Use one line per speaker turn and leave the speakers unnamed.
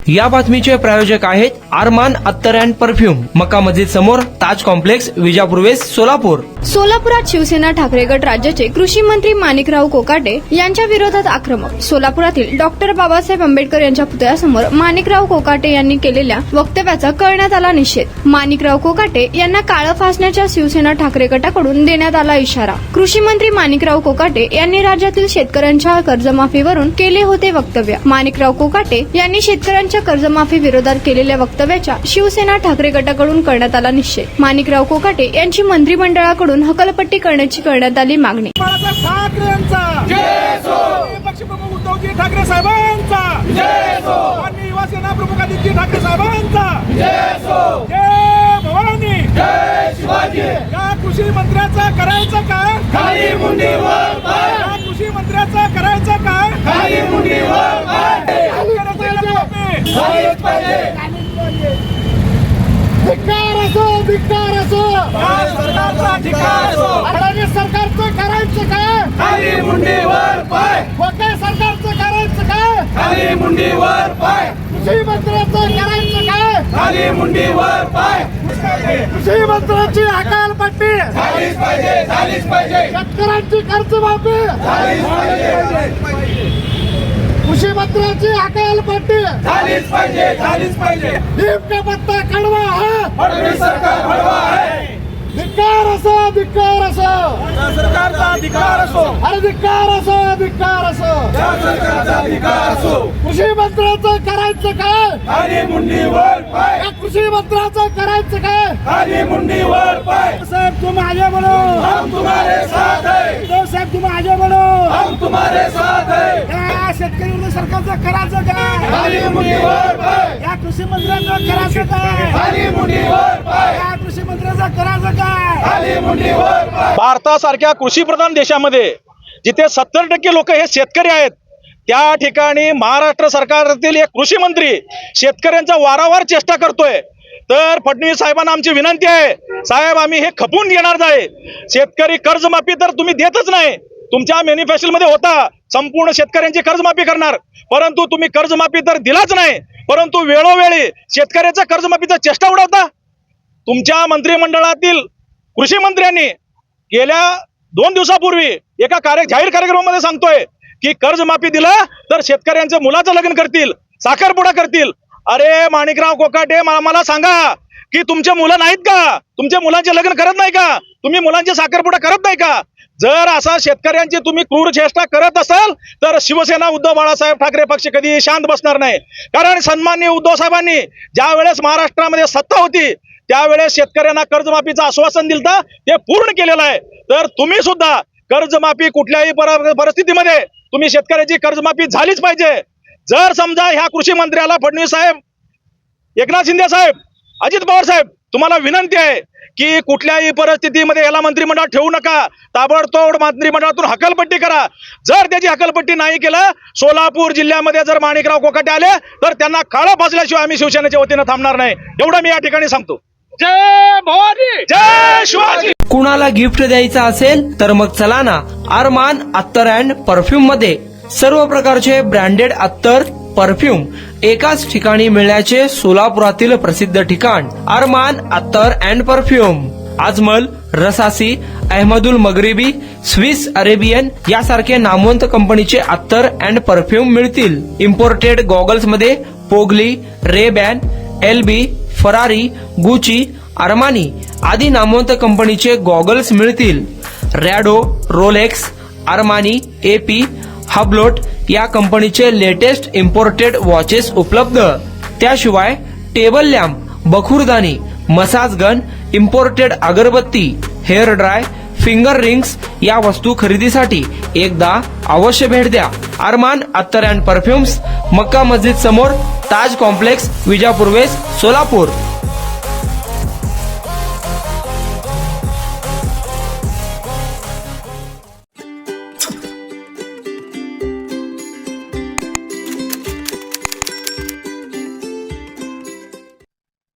या बातमीचे प्रायोजक आहेत अरमान अत्तर अँड परफ्यूम, मक्का मस्जिद समोर, ताज कॉम्प्लेक्स, विजापूर वेस्ट, सोलापूर.
सोलापुरात शिवसेना ठाकरे गट राज्याचे कृषी मंत्री माणिकराव कोकाटे यांच्या विरोधात आक्रमक. सोलापुरातील डॉक्टर बाबासाहेब आंबेडकर यांच्या पुतळ्यासमोर माणिकराव कोकाटे यांनी केलेल्या वक्तव्याचा करण्यात आला निषेध. माणिकराव कोकाटे यांना काळं फासण्याच्या शिवसेना ठाकरे गटाकडून देण्यात आला इशारा. कृषी मंत्री माणिकराव कोकाटे यांनी राज्यातील शेतकऱ्यांच्या कर्जमाफीवरून केले होते वक्तव्य. माणिकराव कोकाटे यांनी शेतकऱ्यांच्या कर्जमाफी विरोधात केलेल्या वक्तव्याच्या शिवसेना ठाकरे गटाकडून करण्यात आला निषेध. माणिकराव कोकाटे यांची मंत्रिमंडळाकडून हकालपट्टी करण्याची करण्यात आली मागणी.
पक्षप्रमुख उद्धवजी ठाकरे साहेबांचा आणि युवासेना प्रमुख आदित्य ठाकरे साहेबांचा जय भवानी, जय शिवाजी. या कृषी मंत्र्याचा करायचं काय? खाली मुंडीवर पाय. या कृषी मंत्र्याचा करायचं काय? खाली मुंडीवर पाय. धिक्कार असो, धिक्कार असो, सरकारचा धिक्कार असो. अडाणी सरकारचं करायचं काय? खाली मुंडीवर पाय. खोटे सरकारचं करायचं काय? खाली मुंडीवर पाय. कृषी मंत्र्याचं करायचं काय? खाली मुंडीवर पाय. कृषी मंत्र्याची हकालपट्टी झालीच पाहिजे, झालीच पाहिजे. शेतकऱ्यांची कर्जमाफी झालीच पाहिजे. कृषी मंत्र्याची हकालपट्टी झालीच पाहिजे, झालीच पाहिजे. नेमका पत्ता कडवा हा फडणवीस सरकार भडवा आहे. धिक्कार असो, धिक्कार असो, सरकारचा अधिकार असो. अरे धिक्कार असो, धिक्कार असो, सरकारचा अधिकार असो. कृषी मंत्र्याचं करायचं काय? खाली मुंडीवर पाय. या कृषी मंत्र्याचं करायचं काय? खाली मुंडीवर पाय. साहेब तुम आगे बढ़ो, हम तुम्हारे साथ है. साहेब तुम आगे बढ़ो, हम तुम्हारे साथ है. शेतकरी विरोधी सरकारचं करायचं काय? खाली मुंडीवर पाय. या कृषी मंत्र्यांचं करायचं काय? खाली मुंडीवर पाय. या कृषी मंत्र्याचं करायचं काय? खाली मुंडीवर पाय.
भारतासारख्या कृषीप्रधान देशामध्ये जिथे 70% लोक हे शेतकरी आहेत, त्या ठिकाणी महाराष्ट्र सरकारातील एक कृषी मंत्री शेतकऱ्यांचा वारंवार चेष्टा करतोय. तर फडणवीस साहेबांना आमची विनंती आहे, साहेब आम्ही हे खपून घेणार नाही. शेतकरी कर्जमाफी तर तुम्ही देतच नाही. तुमच्या मॅनिफेस्टोमध्ये होता संपूर्ण शेतकऱ्यांची कर्जमाफी करणार, परंतु तुम्ही कर्जमाफी तर दिलाच नाही. परंतु वेळोवेळी शेतकऱ्याच्या कर्जमाफीचा चेष्टा उडवता. तुमच्या मंत्रिमंडळातील कृषी मंत्र्यांनी गेल्या 2 दिवसापूर्वी एका जाहीर कार्यक्रमामध्ये सांगतोय की कर्जमाफी दिलं तर शेतकऱ्यांच्या मुलाचं लग्न करतील, साखरपुडा करतील. अरे माणिकराव कोकाटे, मला सांगा की तुमचे मुलं नाहीत का? तुमच्या मुलांचे लग्न करत नाही का? तुम्ही मुलांचे साखरपुडा करत नाही का? जर असा शेतकऱ्यांची तुम्ही क्रूर चेष्टा करत असाल तर शिवसेना उद्धव बाळासाहेब ठाकरे पक्ष कधी शांत बसणार नाही. कारण सन्माननीय उद्धव साहेबांनी ज्या वेळेस महाराष्ट्रामध्ये सत्ता होती त्यावेळेस शेतकऱ्यांना कर्जमाफीचं आश्वासन दिलं ते पूर्ण केलेलं आहे. तर तुम्ही सुद्धा कर्जमाफी कुठल्याही परिस्थितीमध्ये तुम्ही शेतकऱ्याची कर्जमाफी झालीच पाहिजे. जर समजा ह्या कृषी मंत्र्याला फडणवीस साहेब, एकनाथ शिंदे साहेब, अजित पवार साहेब, तुम्हाला विनंती आहे की कुठल्याही परिस्थितीमध्ये याला मंत्रिमंडळात ठेवू नका. ताबडतोब मंत्रिमंडळातून हकालपट्टी करा. जर त्याची हकालपट्टी नाही केलं, सोलापूर जिल्ह्यामध्ये जर माणिकराव कोकाटे आले तर त्यांना काळं फासल्याशिवाय आम्ही शिवसेनेच्या वतीनं थांबणार नाही. एवढं मी या ठिकाणी सांगतो. जय भवानी, जय शिवाजी.
कुणाला गिफ्ट द्यायचं असेल तर मग चला ना अरमान अत्तर अँड परफ्यूम मध्ये. सर्व प्रकारचे ब्रँडेड अत्तर परफ्यूम एकाच ठिकाणी मिळण्याचे सोलापुरातील प्रसिद्ध ठिकाण अरमान अत्तर and perfume. Ajmal, Rasasi, Ahmed Al Maghribi, Swiss Arabian यासारखे नामवंत कंपनीचे अत्तर अँड परफ्यूम मिळतील. इम्पोर्टेड गॉगल्स मध्ये पोगली, Ray Ban, LB, Ferrari, Gucci, Armani आदी नामवंत कंपनीचे गॉगल्स मिळतील. Rado, Rolex, Armani, AP, Hublot या कंपनीचे लेटेस्ट इम्पोर्टेड वॉचेस उपलब्ध. त्याशिवाय टेबल लॅम्प, बखुरदानी, massage gun, imported agarbatti, hair dry, finger rings या वस्तू खरेदीसाठी एकदा अवश्य भेट द्या. अरमान अत्तर अँड परफ्यूम्स, मक्का मस्जिद समोर, ताज कॉम्प्लेक्स, विजापूर वेस्ट, सोलापूर.